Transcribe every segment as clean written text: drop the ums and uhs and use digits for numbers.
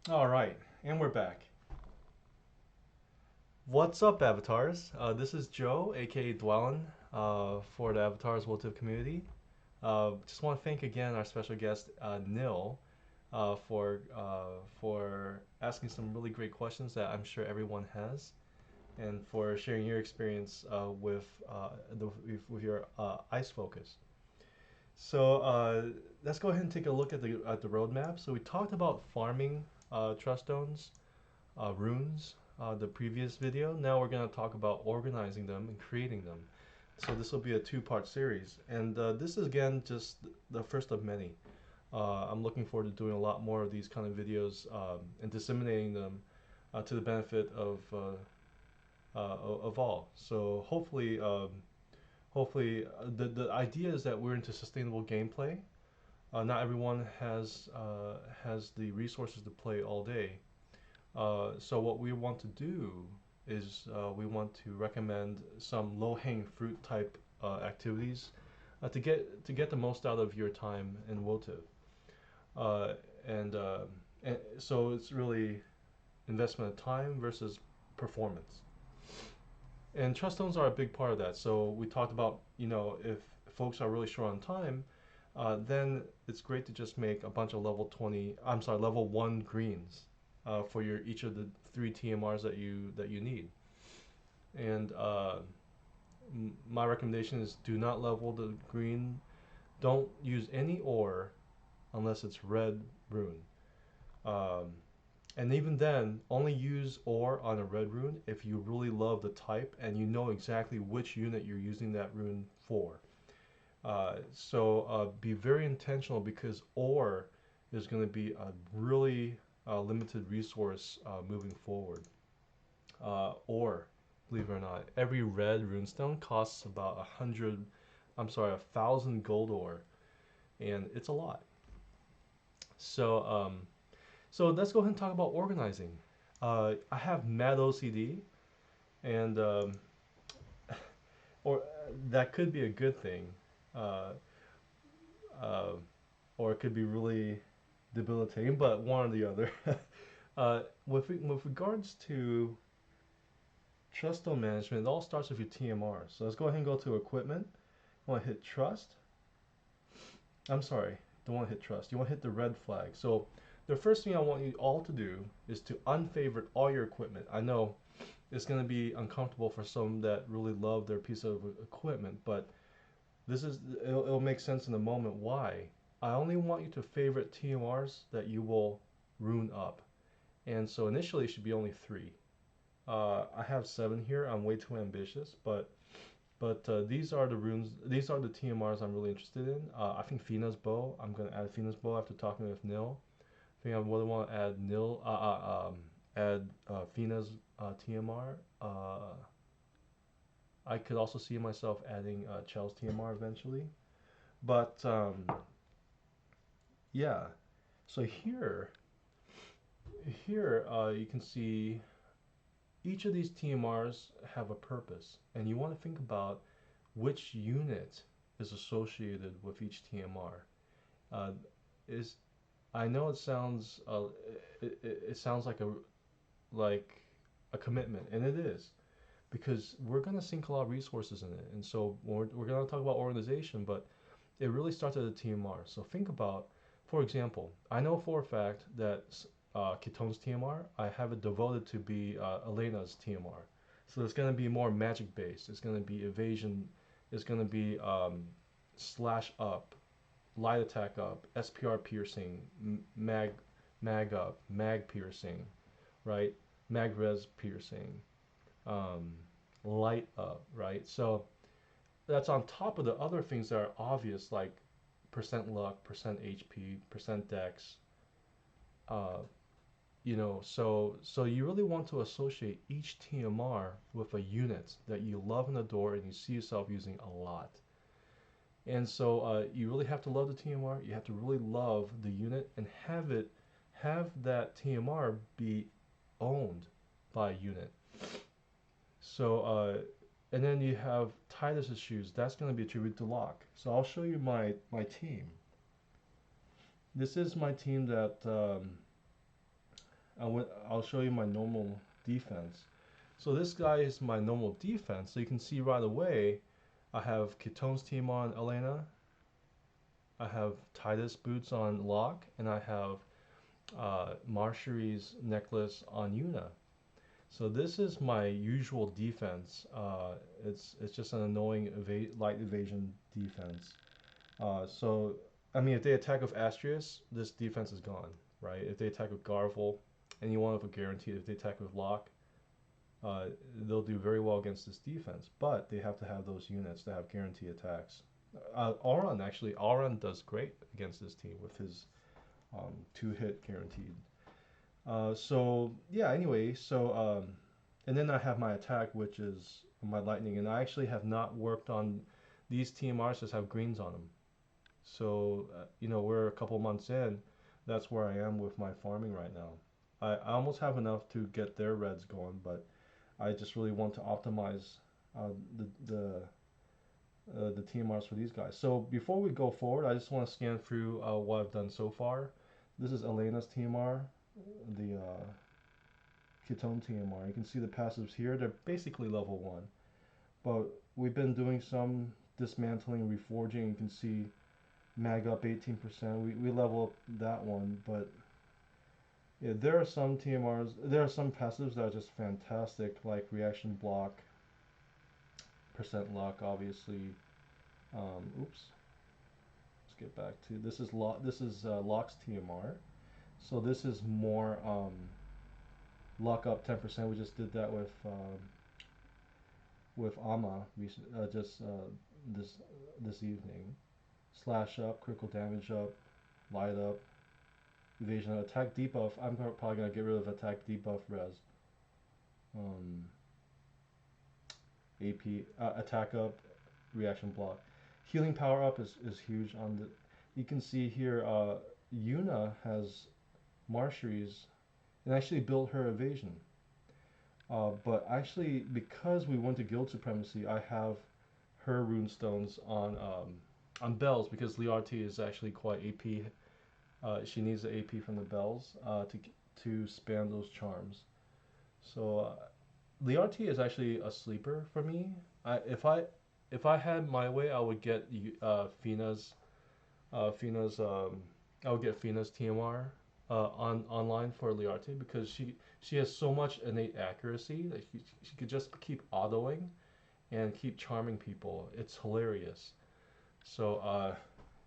All right, and we're back. What's up, avatars? This is Joe, aka Dwellin, for the Avatars Motive community. Just want to thank again our special guest Nil for asking some really great questions that I'm sure everyone has, and for sharing your experience with your ice focus. So let's go ahead and take a look at the roadmap. So we talked about farming trust stones, runes, the previous video. Now we're going to talk about organizing them and creating them. So this will be a two-part series, and this is again just the first of many. I'm looking forward to doing a lot more of these kind of videos and disseminating them to the benefit of all. So hopefully, the idea is that we're into sustainable gameplay. Not everyone has the resources to play all day. So what we want to do is we want to recommend some low-hanging fruit type activities to get the most out of your time in Wotiv. Uh, and, uh, and so it's really investment of time versus performance. And trust zones are a big part of that. So we talked about, if folks are really short on time, then it's great to just make a bunch of level 1 greens for your each of the three TMRs that you need. And my recommendation is do not level the green. Don't use any ore unless it's red rune. Um, and even then, only use ore on a red rune if you really love the type and you know exactly which unit you're using that rune for. So be very intentional because ore is going to be a really limited resource moving forward. Ore, believe it or not, every red runestone costs about 1,000 gold ore, and it's a lot. So so let's go ahead and talk about organizing. I have mad OCD, and or that could be a good thing, uh, uh, or it could be really debilitating, but one or the other. With regards to trust management, it all starts with your TMR. So let's go ahead and go to equipment. You want to hit trust. I'm sorry, don't want to hit trust. You want to hit the red flag. So the first thing I want you all to do is to unfavorite all your equipment. I know it's going to be uncomfortable for some that really love their piece of equipment, but it'll make sense in a moment why. I only want you to favorite TMRs that you will rune up. And so initially it should be only three. I have seven here. I'm way too ambitious, but these are the runes. These are the TMRs I'm really interested in. I think Fina's bow. I'm gonna add Fina's bow after talking with Nil. I think I really want to add Fina's TMR. I could also see myself adding Chel's TMR eventually. But yeah, so here you can see each of these TMRs have a purpose, and you want to think about which unit is associated with each TMR. Uh, is I know it sounds like a commitment, and it is because we're gonna sink a lot of resources in it, and so we're gonna talk about organization, but it really starts at the TMR. So think about, for example, I know for a fact that Ketone's TMR, I have it devoted to be Elena's TMR. So it's going to be more magic based. It's going to be evasion. It's going to be slash up, light attack up, SPR piercing, mag up, mag piercing, right? Mag res piercing, um, light up, right? So that's on top of the other things that are obvious like percent luck, percent HP, percent dex. Uh, so you really want to associate each TMR with a unit that you love and adore and you see yourself using a lot. And so you really have to love the TMR. You have to really love the unit and have that TMR be owned by a unit. So and then you have Titus's shoes. That's going to be attributed to Locke. So I'll show you my team. This is my team that I'll show you my normal defense. So this guy is my normal defense. So you can see right away, I have Ketone's team on Elena. I have Titus boots on Locke, and I have Marshari's necklace on Yuna. So this is my usual defense. It's just an annoying light evasion defense. So I mean, if they attack with Astrius, this defense is gone, right? If they attack with Garvel, any one of a guaranteed. If they attack with Locke, uh, they'll do very well against this defense. But they have to have those units that have guarantee attacks. Auron actually, Auron does great against this team with his 2-hit guaranteed. So yeah, anyway, and then I have my attack, which is my lightning, and I actually have not worked on these TMRs just have greens on them. So we're a couple months in. That's where I am with my farming right now. I almost have enough to get their reds going, but I just really want to optimize uh, the the the TMRs for these guys. So before we go forward, I just want to scan through what I've done so far. This is Elena's TMR, the Ketone TMR. You can see the passives here. They're basically level 1. But we've been doing some dismantling, reforging. You can see mag up 18%. We level up that one. But yeah, there are some TMRs, there are some passives that are just fantastic, like reaction block, percent luck, obviously. Oops. Let's get back to this is Locke's TMR. So this is more luck up 10%. We just did that with Ama just this this evening. Slash up, critical damage up, light up, evasion, attack debuff. I'm probably gonna get rid of attack debuff res. Um, AP attack up, reaction block. Healing power up is huge on the. You can see here, Yuna has Marshari's and actually built her evasion. But actually, because we went to guild supremacy, I have her runestones on bells because Liarty is actually quite AP. She needs the AP from the bells to spam those charms. So Liarty is actually a sleeper for me. If I had my way, I would get Fina's Fina's I would get Fina's TMR on online for Liarte because she has so much innate accuracy that she could just keep autoing and keep charming people. It's hilarious. So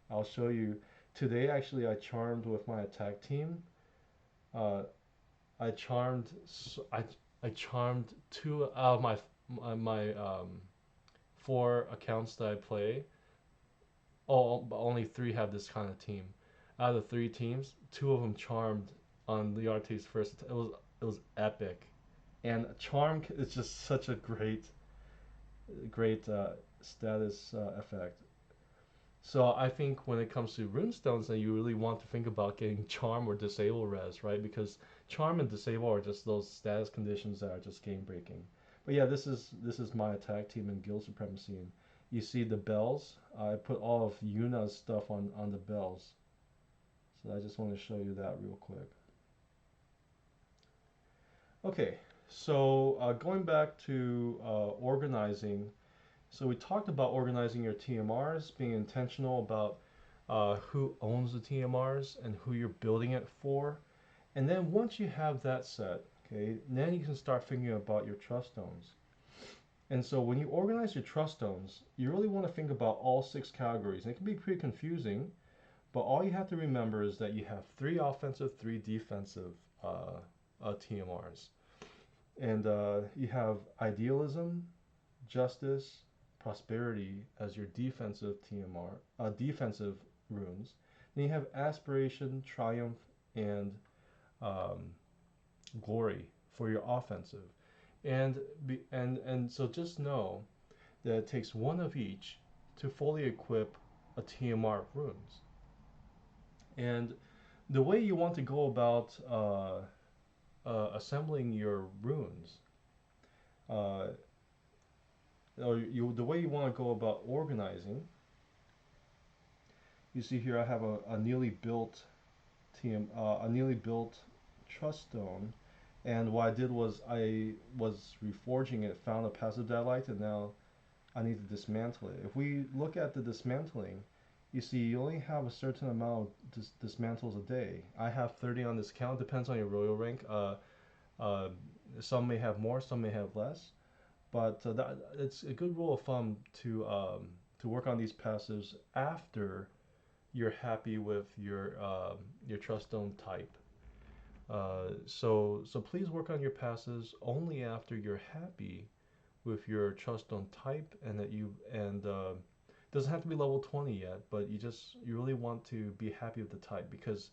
I'll show you. Today actually I charmed with my attack team. Uh, I charmed I charmed two out of my 4 accounts that I play. Oh, but only 3 have this kind of team. Out of the 3 teams, 2 of them charmed on Liarte's first. It was epic, and charm is just such a great status effect. So I think when it comes to runestones, then you really want to think about getting charm or disable res, right? Because charm and disable are just those status conditions that are just game breaking. But yeah, this is my attack team in guild supremacy, and you see the bells. I put all of Yuna's stuff on the bells. So I just want to show you that real quick. Okay, so going back to organizing. So we talked about organizing your TMRs, being intentional about who owns the TMRs and who you're building it for. And then once you have that set, okay, then you can start thinking about your trust stones. And so when you organize your trust stones, you really want to think about all 6 categories. And it can be pretty confusing, but all you have to remember is that you have 3 offensive, 3 defensive TMRs. And you have idealism, justice, prosperity as your defensive TMR, defensive runes. Then you have aspiration, triumph, and um, glory for your offensive. And so just know that it takes 1 of each to fully equip a TMR of runes. And the way you want to go about assembling your runes, uh, or the way you want to go about organizing. You see here I have a nearly built a nearly built trust stone, and what I did was I was reforging it, found a passive dialyte, and now I need to dismantle it. If we look at the dismantling, you see you only have a certain amount of dismantles a day. I have 30 on this count, depends on your royal rank. Uh, some may have more, some may have less, but it's a good rule of thumb to work on these passives after you're happy with your trust stone type. So please work on your passives only after you're happy with your trust stone type, and that you and doesn't have to be level 20 yet, but you really want to be happy with the type, because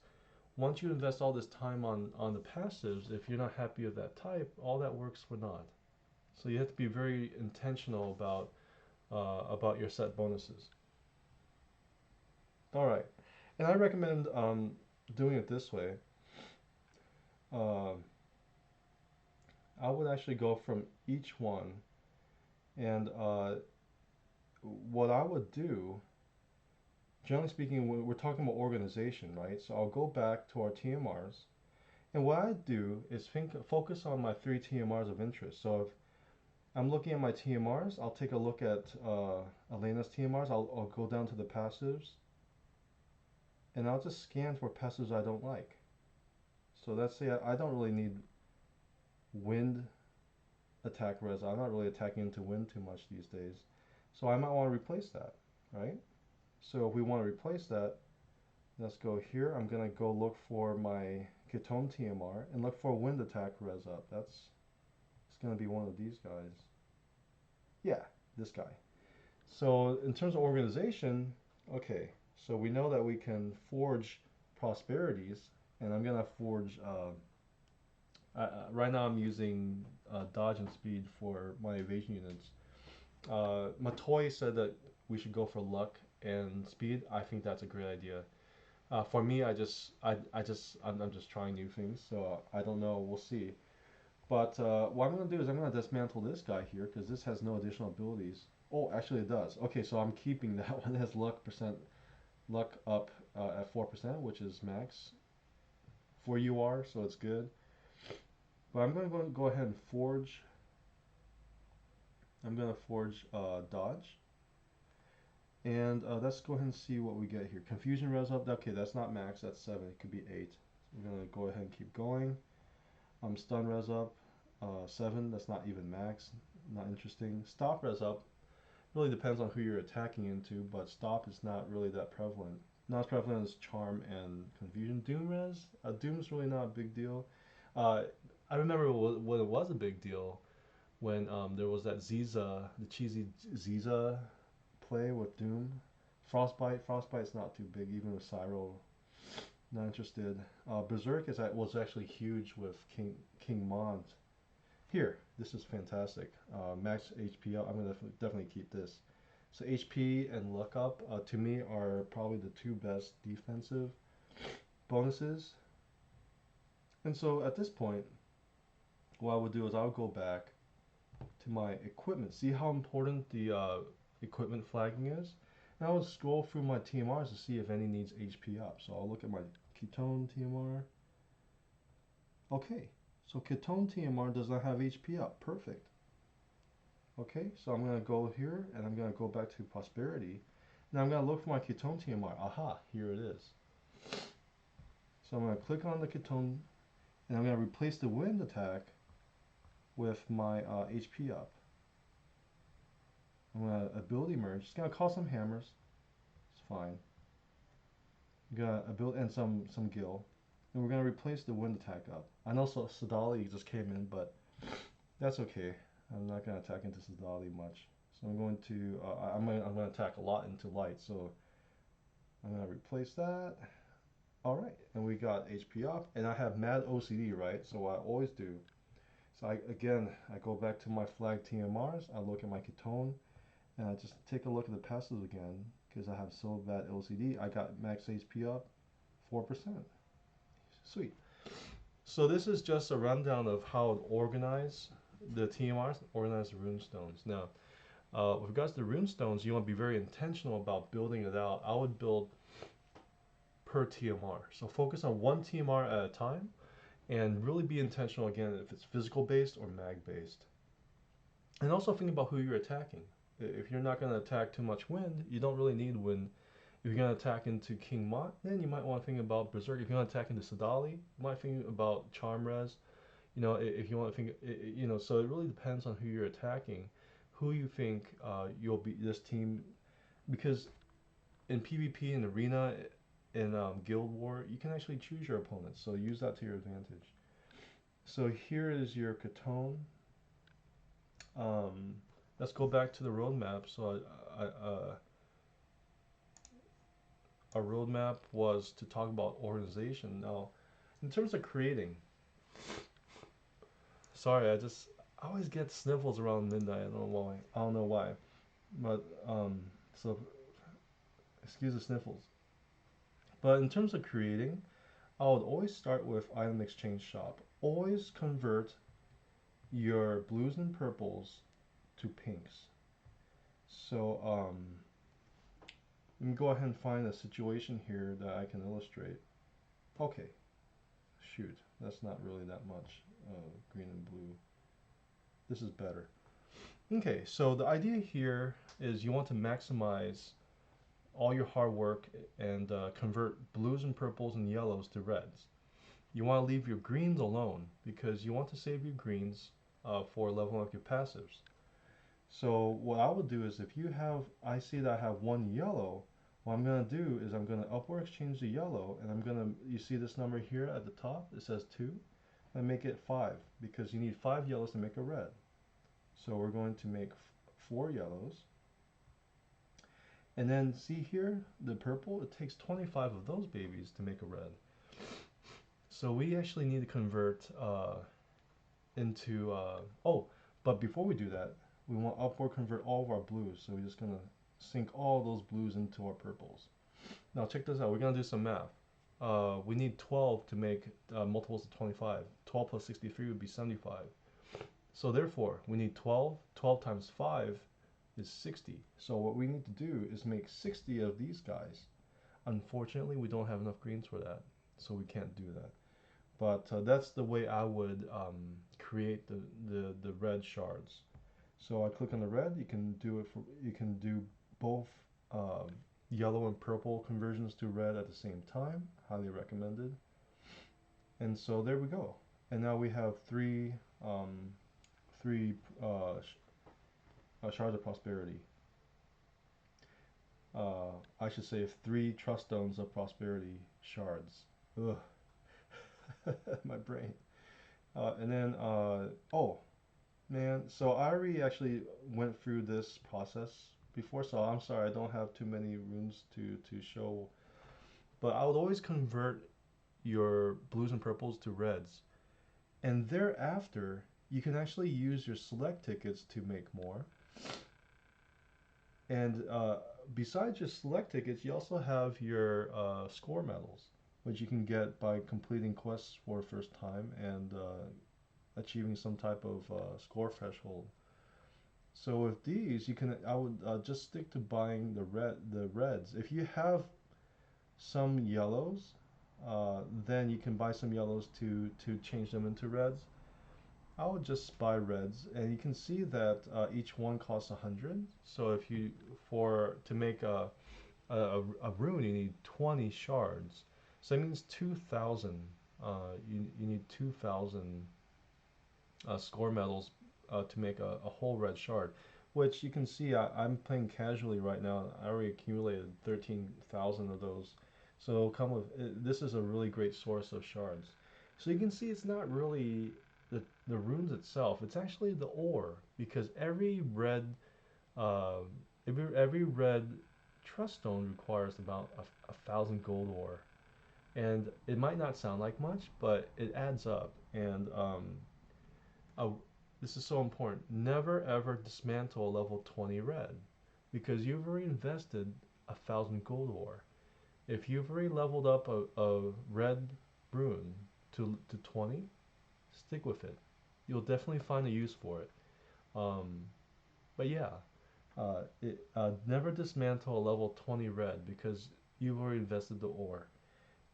once you invest all this time on the passives, if you're not happy with that type, all that works for naught. So you have to be very intentional about your set bonuses. All right, and I recommend doing it this way. Um, I would actually go from each one, and what I would do, generally speaking, we're talking about organization, right? So I'll go back to our TMRs, and what I do is focus on my three TMRs of interest. So if I'm looking at my TMRs, I'll take a look at Elena's TMRs. I'll go down to the passives, and I'll just scan for passives I don't like. So let's say I don't really need wind attack res. I'm not really attacking into wind too much these days. So I might want to replace that, right? So if we want to replace that, let's go here. I'm going to go look for my Ketone TMR and look for wind attack res up. It's going to be one of these guys. Yeah, this guy. So in terms of organization, okay, so we know that we can forge prosperities, and I'm gonna forge. Right now, I'm using dodge and speed for my evasion units. Matoy said that we should go for luck and speed. I think that's a great idea. For me, I'm just trying new things, so I don't know. We'll see. But what I'm going to do is I'm going to dismantle this guy here because this has no additional abilities. Oh, actually it does. Okay, so I'm keeping that one. It has luck up at 4%, which is max for UR, so it's good. But I'm going to go ahead and forge. I'm going to forge dodge. And let's go ahead and see what we get here. Confusion res up. Okay, that's not max. That's 7. It could be 8. So I'm going to go ahead and keep going. Stun res up. 7. That's not even max. Not interesting. Stop res up. Really depends on who you're attacking into, but stop is not really that prevalent. Not as prevalent as charm and confusion. Doom res. Doom's really not a big deal. I remember when it was a big deal when there was that Ziza, the cheesy Ziza play with Doom. Frostbite's not too big, even with Cyro. Not interested. Berserk was actually huge with King Mont. Here, this is fantastic. Max HP up. I'm gonna definitely keep this. So HP and luck up to me are probably the two best defensive bonuses. And so at this point, what I would do is I would go back to my equipment. See how important the equipment flagging is? And I would scroll through my TMRs to see if any needs HP up. So I'll look at my Ketone TMR. Okay, so Ketone TMR does not have HP up. Perfect. Okay, so I'm going to go here and I'm going to go back to Prosperity. Now I'm going to look for my Ketone TMR. Aha, here it is. So I'm going to click on the Ketone and I'm going to replace the wind attack with my HP up. I'm going to ability merge. It's going to cost some hammers. It's fine. I'm going to build and some gil. And we're going to replace the wind attack up. I know Sadali just came in, but that's okay. I'm not going to attack into Sadali much. So I'm going to I'm going to attack a lot into light. So I'm going to replace that. All right, and we got HP up, and I have mad OCD, right? So what I always do. So I go back to my flag TMRs. I look at my Ketone, and I just take a look at the passives again because I have so bad OCD. I got max HP up, 4%. Sweet. So this is just a rundown of how to organize the TMRs, organize the runestones. Now, with regards to the runestones, you want to be very intentional about building it out. I would build per TMR. So focus on one TMR at a time, and really be intentional again if it's physical based or mag based. And also think about who you're attacking. If you're not going to attack too much wind, you don't really need wind. If you're going to attack into King Mott, then you might want to think about Berserk. If you're going to attack into Sadali, you might think about Charm Res. You know, if you want to think, you know, so it really depends on who you're attacking, who you think you'll be this team, because in PvP and arena in Guild War, you can actually choose your opponents. So use that to your advantage. So here is your Catone. Um, let's go back to the roadmap. So our roadmap was to talk about organization. Now, in terms of creating, sorry, I always get sniffles around midnight. I don't know why. I don't know why, but so excuse the sniffles. But in terms of creating, I would always start with item exchange shop. Always convert your blues and purples to pinks. So let me go ahead and find a situation here that I can illustrate. Okay, shoot, that's not really that much green and blue. This is better. Okay, so the idea here is you want to maximize all your hard work and convert blues and purples and yellows to reds. You want to leave your greens alone because you want to save your greens for leveling up your passives. So what I would do is if you have, I see that I have one yellow, what I'm going to do is I'm going to upward exchange the yellow, and I'm going to, you see this number here at the top, it says 2, and make it 5 because you need 5 yellows to make a red. So we're going to make 4 yellows. And then see here, the purple, it takes 25 of those babies to make a red. So we actually need to convert into, oh, but before we do that, we want to upward convert all of our blues. So we're just going to sink all those blues into our purples. Now check this out, we're going to do some math. We need 12 to make multiples of 25. 12 plus 63 would be 75. So therefore, we need 12. 12 times 5 is 60. So what we need to do is make 60 of these guys. Unfortunately, we don't have enough greens for that, so we can't do that. But that's the way I would create the red shards. So I click on the red. You can do it for, you can do both yellow and purple conversions to red at the same time. Highly recommended. And so there we go. And now we have three shards of prosperity. I should say 3 trust stones of prosperity shards. Ugh. My brain. And then, oh, man, so I already actually went through this process before, so I'm sorry, I don't have too many runes to show. But I would always convert your blues and purples to reds. And thereafter, you can actually use your select tickets to make more. And besides your select tickets, you also have your score medals, which you can get by completing quests for the first time and achieving some type of score threshold. So with these, you can, I would just stick to buying the reds. If you have some yellows, then you can buy some yellows to change them into reds. I would just buy reds, and you can see that each one costs 100. So if you, to make a rune, you need 20 shards. So that means 2,000. You need 2,000 score medals to make a whole red shard, which you can see I'm playing casually right now. I already accumulated 13,000 of those. So come with, this is a really great source of shards. So you can see it's not really the runes itself, it's actually the ore, because uh, every red trust stone requires about 1,000 gold ore. And it might not sound like much, but it adds up. And uh, this is so important. Never ever dismantle a level 20 red, because you've already invested 1,000 gold ore. If you've already leveled up a red rune to 20, stick with it. You'll definitely find a use for it. Um, but yeah, never dismantle a level 20 red because you've already invested the ore.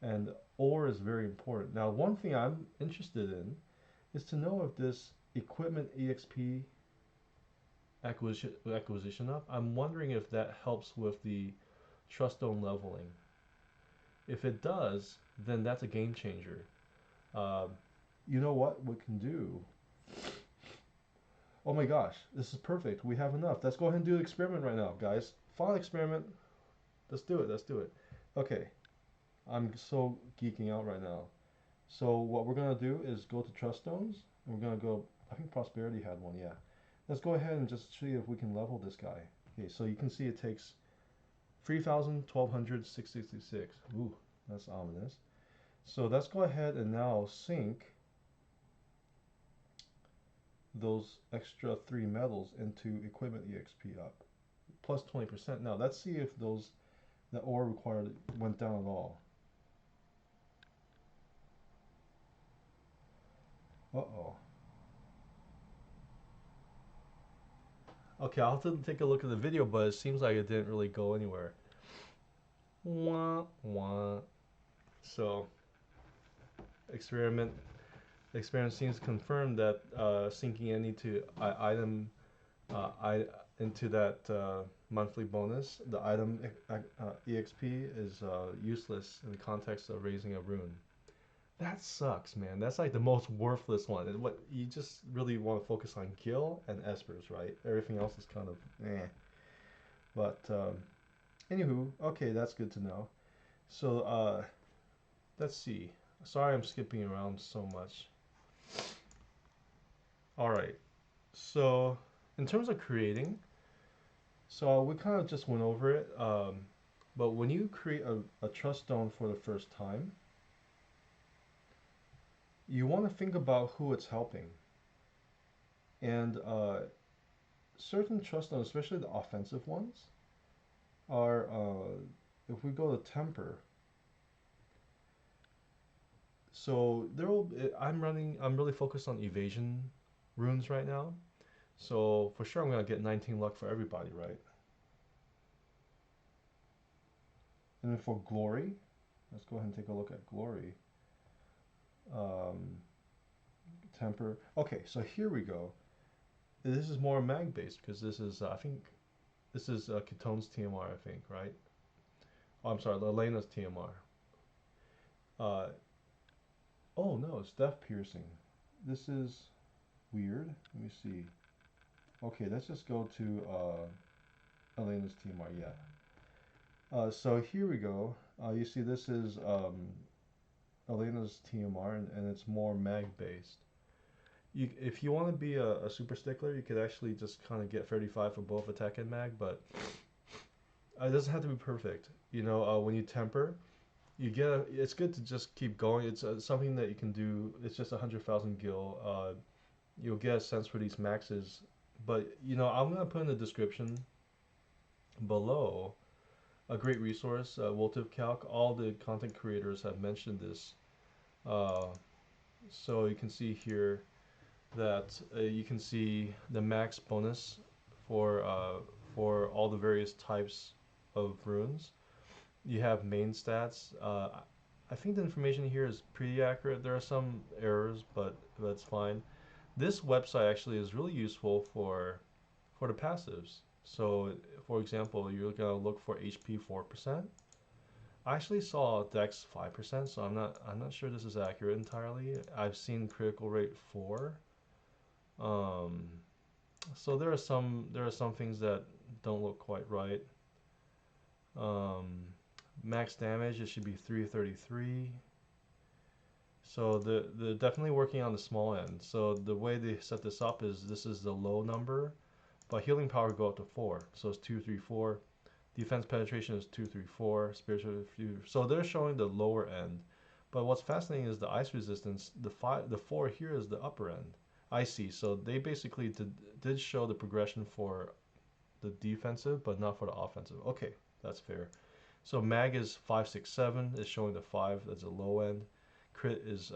And ore is very important. Now, one thing I'm interested in is to know if this equipment EXP acquisition up, I'm wondering if that helps with the trust stone leveling. If it does, then that's a game changer. Uh, you know what we can do? Oh my gosh, this is perfect. We have enough. Let's go ahead and do the experiment right now, guys. Final experiment. Let's do it. Let's do it. Okay, I'm so geeking out right now. So what we're gonna do is go to trust stones, and we're gonna go. I think prosperity had one. Yeah. Let's go ahead and just see if we can level this guy. Okay, so you can see it takes 3,000, 1,200, 666. Ooh, that's ominous. So let's go ahead and now sync those extra 3 metals into equipment EXP up. Plus 20%. Now let's see if the ore required went down at all. Uh-oh. Okay, I'll have to take a look at the video, but it seems like it didn't really go anywhere. Wah, wah. So, experiment experiment seems to confirm that syncing any to item into that monthly bonus, the item EXP is useless in the context of raising a rune. That sucks, man. That's like the most worthless one. And what you just really want to focus on Gil and Espers, right? Everything else is kind of eh. But anywho, okay, that's good to know. So let's see. Sorry, I'm skipping around so much. All right. So in terms of creating, so we kind of just went over it. But when you create a trust stone for the first time, you want to think about who it's helping. And certain trust stones, especially the offensive ones, are if we go to temper. So there will. I'm really focused on evasion runes right now. So for sure, I'm gonna get 19 luck for everybody, right? And then for glory, let's go ahead and take a look at glory. Um, temper. Okay, so here we go. This is more mag based because this is I think this is Ketone's TMR, I think, right? Oh, I'm sorry, Elena's TMR. Uh, oh no, it's death piercing. This is weird. Let me see. Okay, let's just go to Elena's TMR. Yeah. So here we go. You see, this is Elena's TMR, and it's more mag based. If you want to be a super stickler, you could actually just kind of get 35 for both attack and mag, but it doesn't have to be perfect. You know, when you temper, it's good to just keep going. It's something that you can do. It's just 100,000 gil. You'll get a sense for these maxes, but you know, I'm gonna put in the description below a great resource, Woltive Calc. All the content creators have mentioned this. Uh, so you can see here that you can see the max bonus for all the various types of runes. You have main stats. I think the information here is pretty accurate. There are some errors, but that's fine. This website actually is really useful for the passives. So, for example, you're gonna look for HP 4%. I actually saw Dex 5%, so I'm not sure this is accurate entirely. I've seen critical rate 4. Um, so there are some things that don't look quite right. Um, max damage it should be 333. So they're definitely working on the small end. So the way they set this up is this is the low number, but healing power go up to 4. So it's 234. Defense penetration is 234. Spiritual. So they're showing the lower end. But what's fascinating is the ice resistance. The 4 here is the upper end. I see. So they basically did show the progression for the defensive, but not for the offensive. Okay, that's fair. So mag is 567. Is showing the 5. That's a low end. Crit is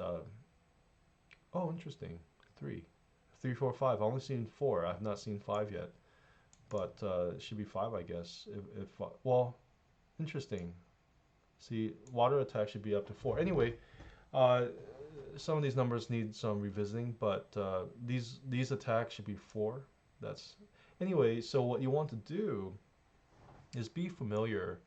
oh, interesting. 3, 3, 4, 5. I've only seen 4. I've not seen 5 yet, but it should be 5, I guess. If well, interesting. See, water attack should be up to 4. Anyway, uh, some of these numbers need some revisiting, but these attacks should be 4. That's anyway. So what you want to do is be familiar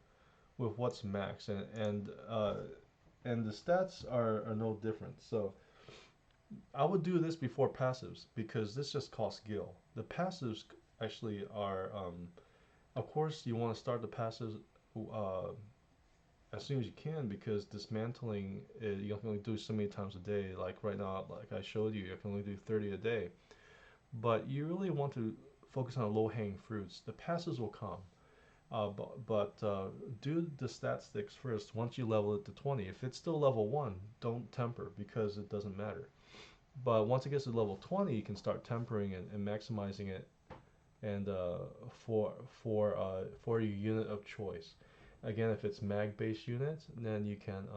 with what's max, and the stats are no different. So I would do this before passives because this just costs gil. The passives actually are, of course, you want to start the passives uh, as soon as you can because dismantling you can only do so many times a day. Like right now, like I showed you can only do 30 a day. But you really want to focus on low hanging fruits. The passives will come. But do the stat sticks first once you level it to 20. If it's still level 1, don't temper because it doesn't matter. But once it gets to level 20, you can start tempering and maximizing it and for your unit of choice. Again, if it's mag based units, then you can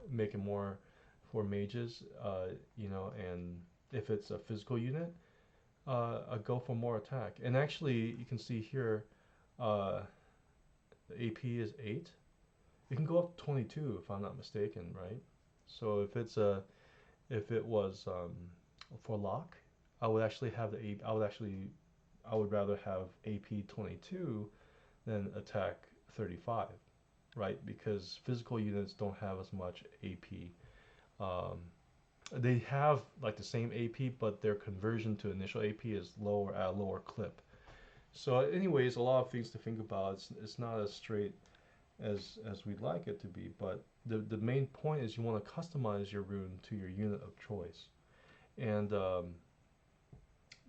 make it more for mages, and if it's a physical unit, go for more attack. And actually, you can see here, uh, the AP is 8. You can go up to 22 if I'm not mistaken, right? So if it was for lock, I would actually have the AP. I would rather have AP 22 than attack 35, right? Because physical units don't have as much AP. Um, they have like the same AP, but their conversion to initial AP is lower at a lower clip. So, anyways, a lot of things to think about. It's not as straight as we'd like it to be, but the main point is you want to customize your rune to your unit of choice. And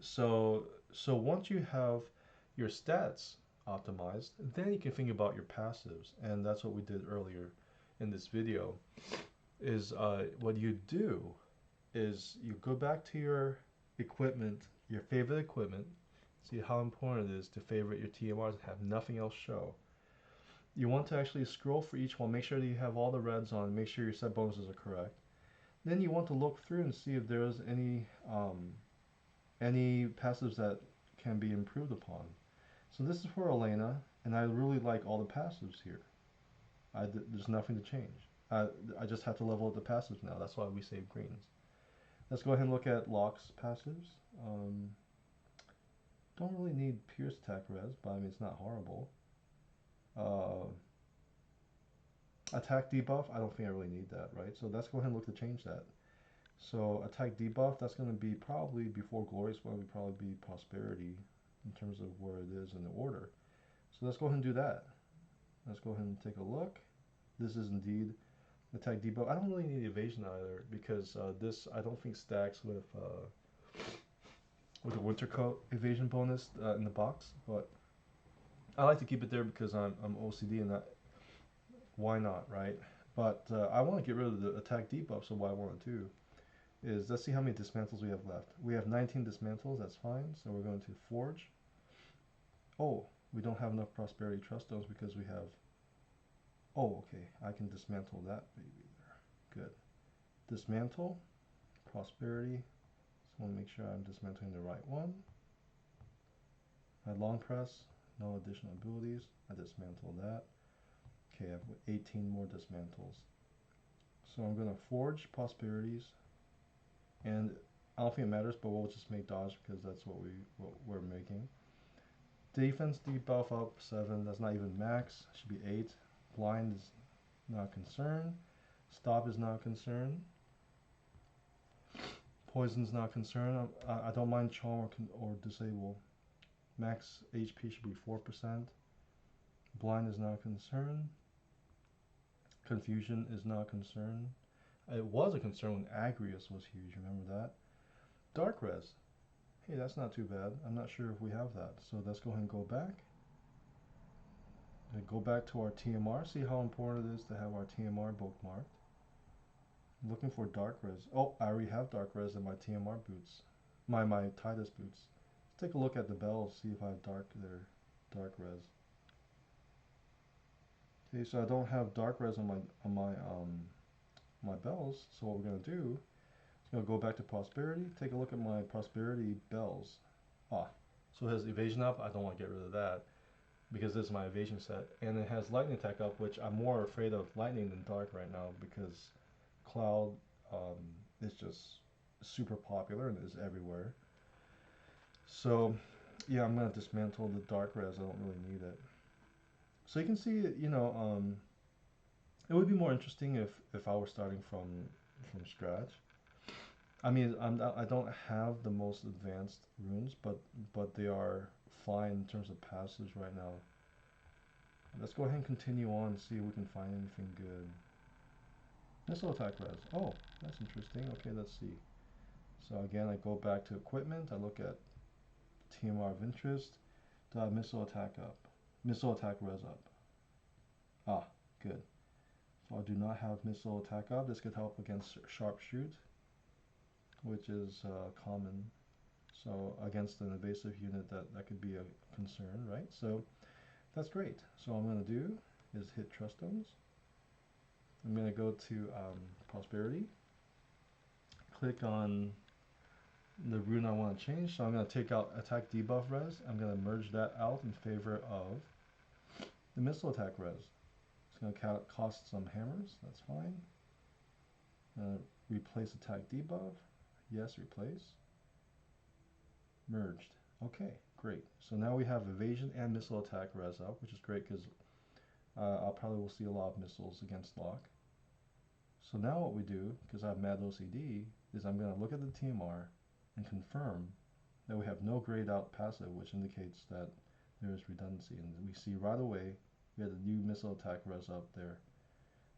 so once you have your stats optimized, then you can think about your passives, and that's what we did earlier in this video. Is what you do is you go back to your equipment, your favorite equipment. See how important it is to favorite your TMRs and have nothing else show. You want to actually scroll for each one, make sure that you have all the reds on, make sure your set bonuses are correct. Then you want to look through and see if there's any passives that can be improved upon. So this is for Elena, and I really like all the passives here. There's nothing to change. I just have to level up the passives now. That's why we save greens. Let's go ahead and look at Locke's passives. Don't really need Pierce attack res, but I mean it's not horrible. Uh, attack debuff, I don't think I really need that, right? So let's go ahead and look to change that. So attack debuff, that's going to be probably before glorious one would probably be prosperity in terms of where it is in the order. So let's go ahead and do that. Let's go ahead and take a look. This is indeed attack debuff. I don't really need evasion either because this I don't think stacks with the winter coat evasion bonus in the box, but I like to keep it there because I'm OCD and that. Why not, right? But I want to get rid of the attack debuff, so what I want to do is let's see how many dismantles we have left. We have 19 dismantles, that's fine. So we're going to forge. Oh, we don't have enough prosperity trust stones because we have. Oh, okay, I can dismantle that baby there. Good. Dismantle, prosperity. Just want to make sure I'm dismantling the right one. My long press, no additional abilities. I dismantle that. Okay, I have 18 more dismantles. So I'm going to forge prosperities, and I don't think it matters, but we'll just make dodge because that's what we're making. Defense debuff up 7. That's not even max. Should be 8. Blind is not concerned. Stop is not concerned. Poison's not concerned. I don't mind charm or disable. Max HP should be 4%. Blind is not concerned. Confusion is not concerned. It was a concern when Agrius was huge. Remember that? Dark res. Hey, that's not too bad. I'm not sure if we have that. So let's go ahead and go back. Go back to our TMR. See how important it is to have our TMR bookmarked. I'm looking for dark res. Oh, I already have dark res in my TMR boots. My Titus boots. Let's take a look at the bells. See if I have dark res. Okay, so I don't have dark res on my bells. So what we're gonna do is gonna go back to prosperity. Take a look at my prosperity bells. Ah, so it has evasion up. I don't want to get rid of that. because this is my evasion set, and it has lightning attack up, which I'm more afraid of lightning than dark right now because cloud um, is just super popular and is everywhere. So yeah, I'm gonna dismantle the dark res. I don't really need it. So you can see, it would be more interesting if I were starting from scratch. I mean, I don't have the most advanced runes, but they are fine in terms of passives right now. Let's go ahead and continue on and see if we can find anything good. Missile attack res. Oh, that's interesting. Okay, let's see. So again, I go back to equipment. I look at TMR of interest. Do I have missile attack up? Missile attack res up. Ah, good. So I do not have missile attack up. This could help against sharpshoot, which is common. So against an evasive unit, that could be a concern, right? So that's great. So what I'm going to do is hit Trust Stones. I'm going to go to Prosperity, click on the rune I want to change. So I'm going to take out Attack Debuff Res. I'm going to merge that out in favor of the Missile Attack Res. It's going to cost some hammers. That's fine. Replace Attack Debuff. Yes, replace. Merged. Okay, great. So now we have Evasion and Missile Attack Res up, which is great because I'll probably will see a lot of missiles against lock. So now what we do, because I have mad OCD, is I'm going to look at the TMR and confirm that we have no grayed out passive, which indicates that there is redundancy. And we see right away we have the new missile attack res up there.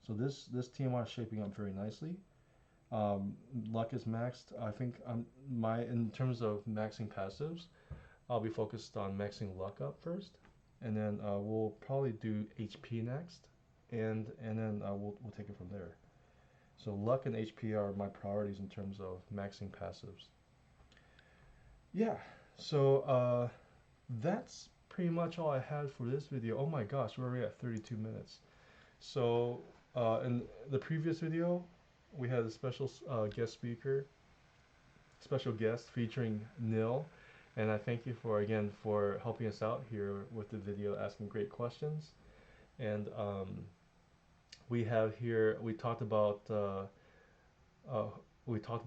So this TMR is shaping up very nicely. Luck is maxed. I think in terms of maxing passives, I'll be focused on maxing luck up first, and then we'll probably do HP next, and then we'll take it from there. So luck and HP are my priorities in terms of maxing passives. Yeah, so that's pretty much all I had for this video. Oh my gosh, we're already at 32 minutes. So in the previous video, we had a special special guest featuring Nil. And I thank you again for helping us out here with the video, asking great questions. And we have here, we talked about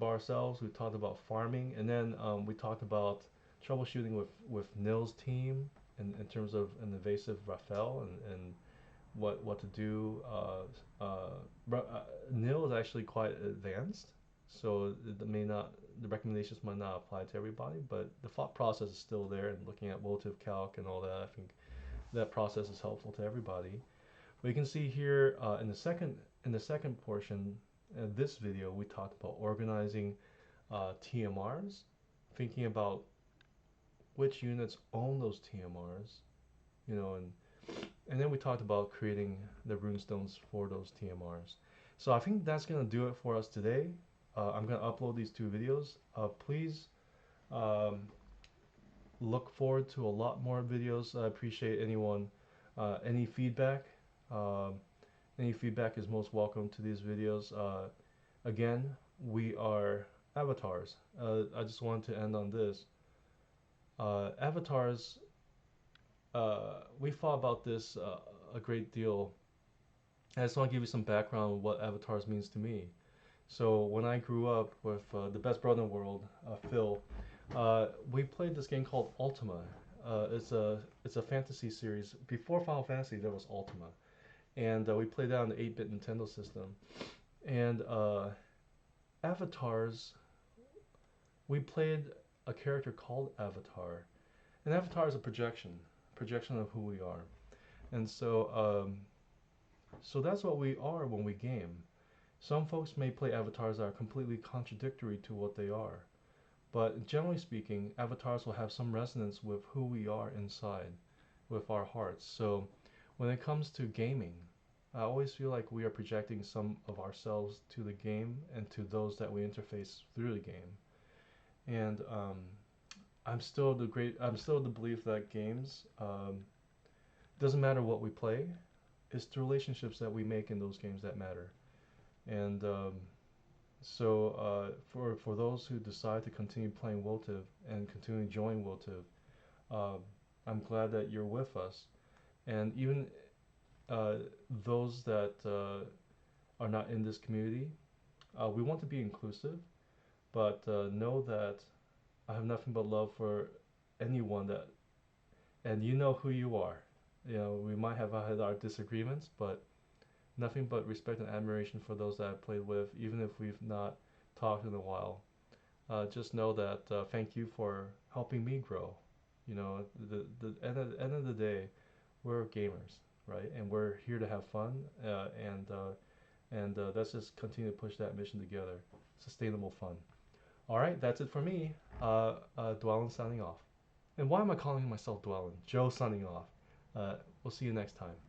ourselves, we talked about farming, and then we talked about troubleshooting with Nil's team in terms of an evasive Raphael and what to do. Nil is actually quite advanced, so the recommendations might not apply to everybody, but the thought process is still there, and looking at Wolative Calc and all that, I think that process is helpful to everybody. But you can see here in the second portion of this video, we talked about organizing TMRs, thinking about which units own those TMRs, and then we talked about creating the runestones for those TMRs. So I think that's gonna do it for us today. I'm gonna upload these two videos. Please um, look forward to a lot more videos. I appreciate any feedback. Um, any feedback is most welcome to these videos. Again, we are avatars. I just wanted to end on this. Avatars, we thought about this a great deal. I just want to give you some background on what avatars means to me. So when I grew up with the best brother in the world, Phil, we played this game called Ultima. It's a fantasy series. Before Final Fantasy, there was Ultima, and we played that on the 8-bit Nintendo system. And avatars, we played a character called Avatar. And Avatar is a projection of who we are. And so that's what we are when we game. Some folks may play avatars that are completely contradictory to what they are. But generally speaking, avatars will have some resonance with who we are inside, with our hearts. So when it comes to gaming, I always feel like we are projecting some of ourselves to the game and to those that we interface through the game. And I'm still the belief that games, doesn't matter what we play, it's the relationships that we make in those games that matter. And for those who decide to continue playing Wolative and continue enjoying Wolative, I'm glad that you're with us. And even uh, those that are not in this community, we want to be inclusive, but know that I have nothing but love for anyone that, and you know who you are. You know, we might have had our disagreements, but nothing but respect and admiration for those that I've played with, even if we've not talked in a while. Just know that thank you for helping me grow. You know, end of the day, we're gamers, right? And we're here to have fun, and let's just continue to push that mission together. Sustainable fun. All right, that's it for me. Dwellin signing off. And why am I calling myself Dwellin? Joe signing off. We'll see you next time.